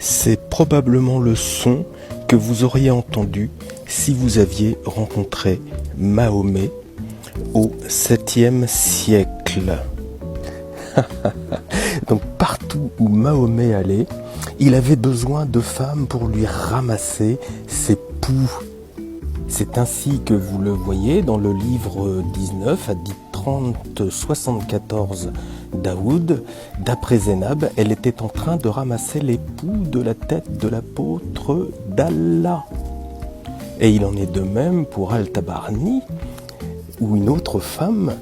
C'est probablement le son que vous auriez entendu si vous aviez rencontré Mahomet au 7e siècle. Donc partout où Mahomet allait, il avait besoin de femmes pour lui ramasser ses poux. C'est ainsi que vous le voyez dans le livre 19, hadith 30-74 Daoud. D'après Zénab, elle était en train de ramasser les poux de la tête de l'apôtre d'Allah. Et il en est de même pour Al-Tabarni, où une autre femme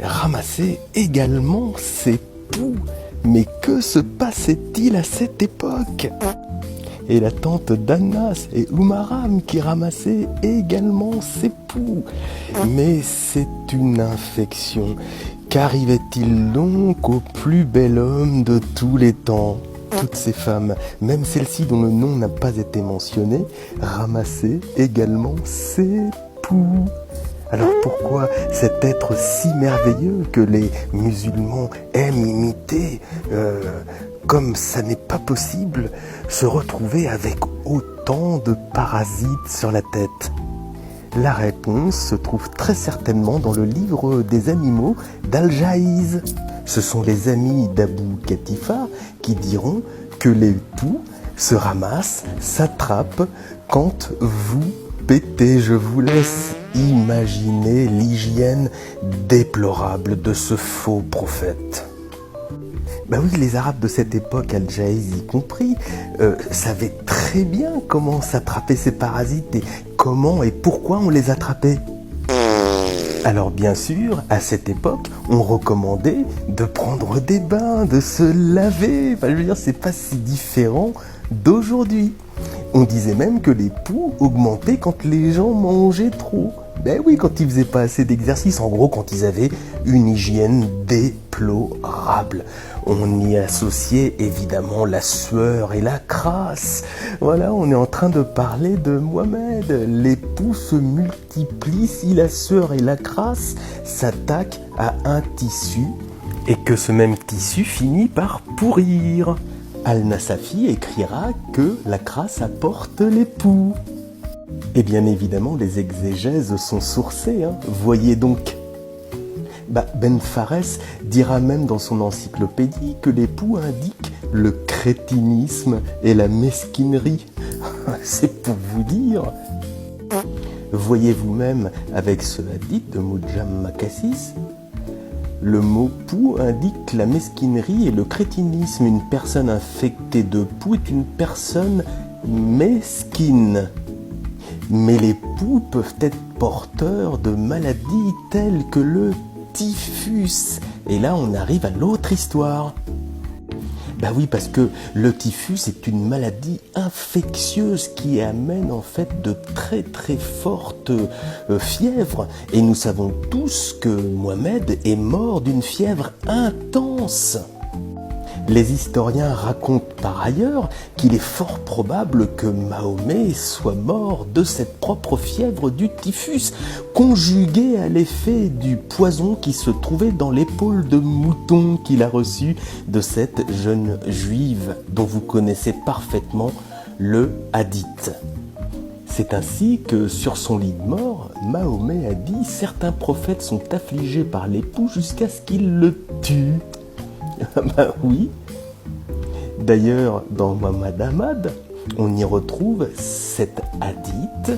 ramassait également ses poux. Mais que se passait-il à cette époque ? Et la tante d'Anas et Oumaram qui ramassaient également ses poux. Mais c'est une infection. Qu'arrivait-il donc au plus bel homme de tous les temps ? Toutes ces femmes, même celle-ci dont le nom n'a pas été mentionné, ramassaient également ses poux. Alors pourquoi cet être si merveilleux que les musulmans aiment imiter, comme ça n'est pas possible, se retrouver avec autant de parasites sur la tête ? La réponse se trouve très certainement dans le livre des animaux d'Al-Jahiz. Ce sont les amis d'Abou Katifa qui diront que les poux se ramassent, s'attrapent quand vous pétez. Je vous laisse imaginer l'hygiène déplorable de ce faux prophète. Ben oui, les Arabes de cette époque, Al-Jahiz y compris, savaient très bien comment s'attraper ces parasites et comment et pourquoi on les attrapait. Alors bien sûr, à cette époque, on recommandait de prendre des bains, de se laver. Enfin, je veux dire, c'est pas si différent d'aujourd'hui. On disait même que les poux augmentaient quand les gens mangeaient trop. Ben oui, quand ils faisaient pas assez d'exercice, en gros, quand ils avaient une hygiène déplorable. On y associait évidemment la sueur et la crasse. Voilà, on est en train de parler de Mohamed. Les poux se multiplient si la sueur et la crasse s'attaquent à un tissu et que ce même tissu finit par pourrir. Al-Nasafi écrira que la crasse apporte les poux. Et bien évidemment, les exégèses sont sourcées. Voyez donc. Ben Fares dira même dans son encyclopédie que les poux indiquent le crétinisme et la mesquinerie. C'est pour vous dire. Voyez vous-même avec ce hadith de Mujam Makassis. Le mot poux indique la mesquinerie et le crétinisme. Une personne infectée de poux est une personne mesquine. Mais les poux peuvent être porteurs de maladies telles que le typhus. Et là, on arrive à l'autre histoire. Ben oui, parce que le typhus est une maladie infectieuse qui amène en fait de très très fortes fièvres. Et nous savons tous que Mohamed est mort d'une fièvre intense. Les historiens racontent par ailleurs qu'il est fort probable que Mahomet soit mort de cette propre fièvre du typhus, conjuguée à l'effet du poison qui se trouvait dans l'épaule de mouton qu'il a reçu de cette jeune juive dont vous connaissez parfaitement le hadith. C'est ainsi que sur son lit de mort, Mahomet a dit « Certains prophètes sont affligés par les poux jusqu'à ce qu'ils le tuent ». Ben oui. D'ailleurs, dans Muhammad Ahmad, on y retrouve cet hadith.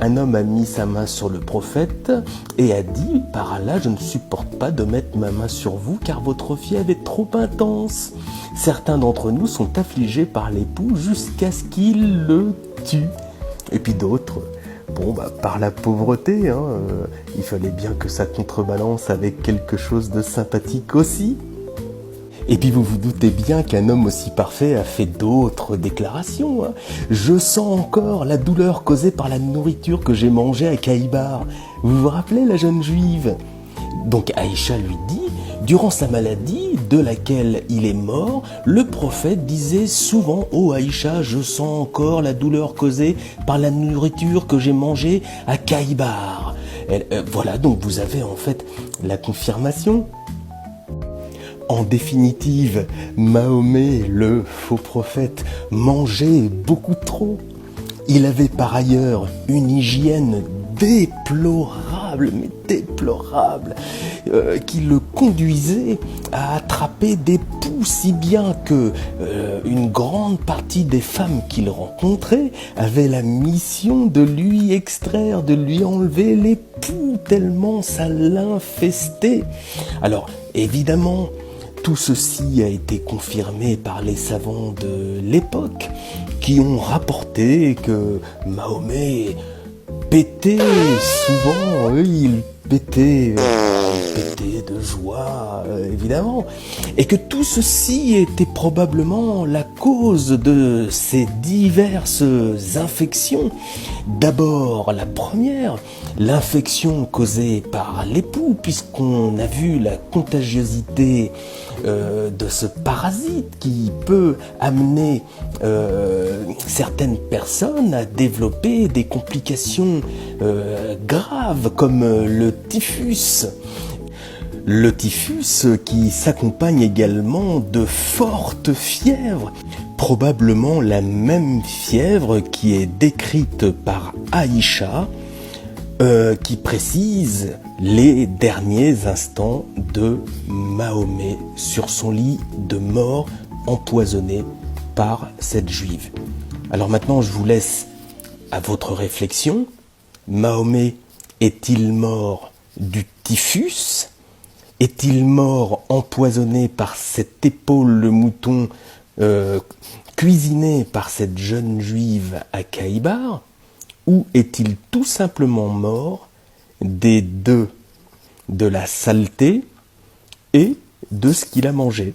Un homme a mis sa main sur le prophète et a dit « Par Allah, je ne supporte pas de mettre ma main sur vous car votre fièvre est trop intense. Certains d'entre nous sont affligés par les poux jusqu'à ce qu'ils le tuent. » Et puis d'autres, par la pauvreté, il fallait bien que ça contrebalance avec quelque chose de sympathique aussi. Et puis vous vous doutez bien qu'un homme aussi parfait a fait d'autres déclarations. Je sens encore la douleur causée par la nourriture que j'ai mangée à Kaïbar. Vous vous rappelez la jeune juive ? Donc Aïcha lui dit, durant sa maladie de laquelle il est mort, le prophète disait souvent « Oh Aïcha, je sens encore la douleur causée par la nourriture que j'ai mangée à Kaïbar. » Voilà, donc vous avez en fait la confirmation. En définitive, Mahomet, le faux prophète, mangeait beaucoup trop. Il avait par ailleurs une hygiène déplorable, mais déplorable, qui le conduisait à attraper des poux, si bien que une grande partie des femmes qu'il rencontrait avaient la mission de lui extraire, de lui enlever les poux, tellement ça l'infestait. Alors, évidemment, tout ceci a été confirmé par les savants de l'époque qui ont rapporté que Mahomet pétait souvent, il pétait de joie, évidemment, et que tout ceci était probablement la cause de ces diverses infections. D'abord, la première, l'infection causée par l'époux, puisqu'on a vu la contagiosité de ce parasite qui peut amener certaines personnes à développer des complications graves comme le typhus. Le typhus qui s'accompagne également de fortes fièvres, probablement la même fièvre qui est décrite par Aïcha, qui précise les derniers instants de Mahomet sur son lit de mort empoisonné par cette juive. Alors maintenant, je vous laisse à votre réflexion. Mahomet est-il mort du typhus ? Est-il mort empoisonné par cette épaule de mouton cuisinée par cette jeune juive à Khaybar ? Ou est-il tout simplement mort des deux, de la saleté et de ce qu'il a mangé ?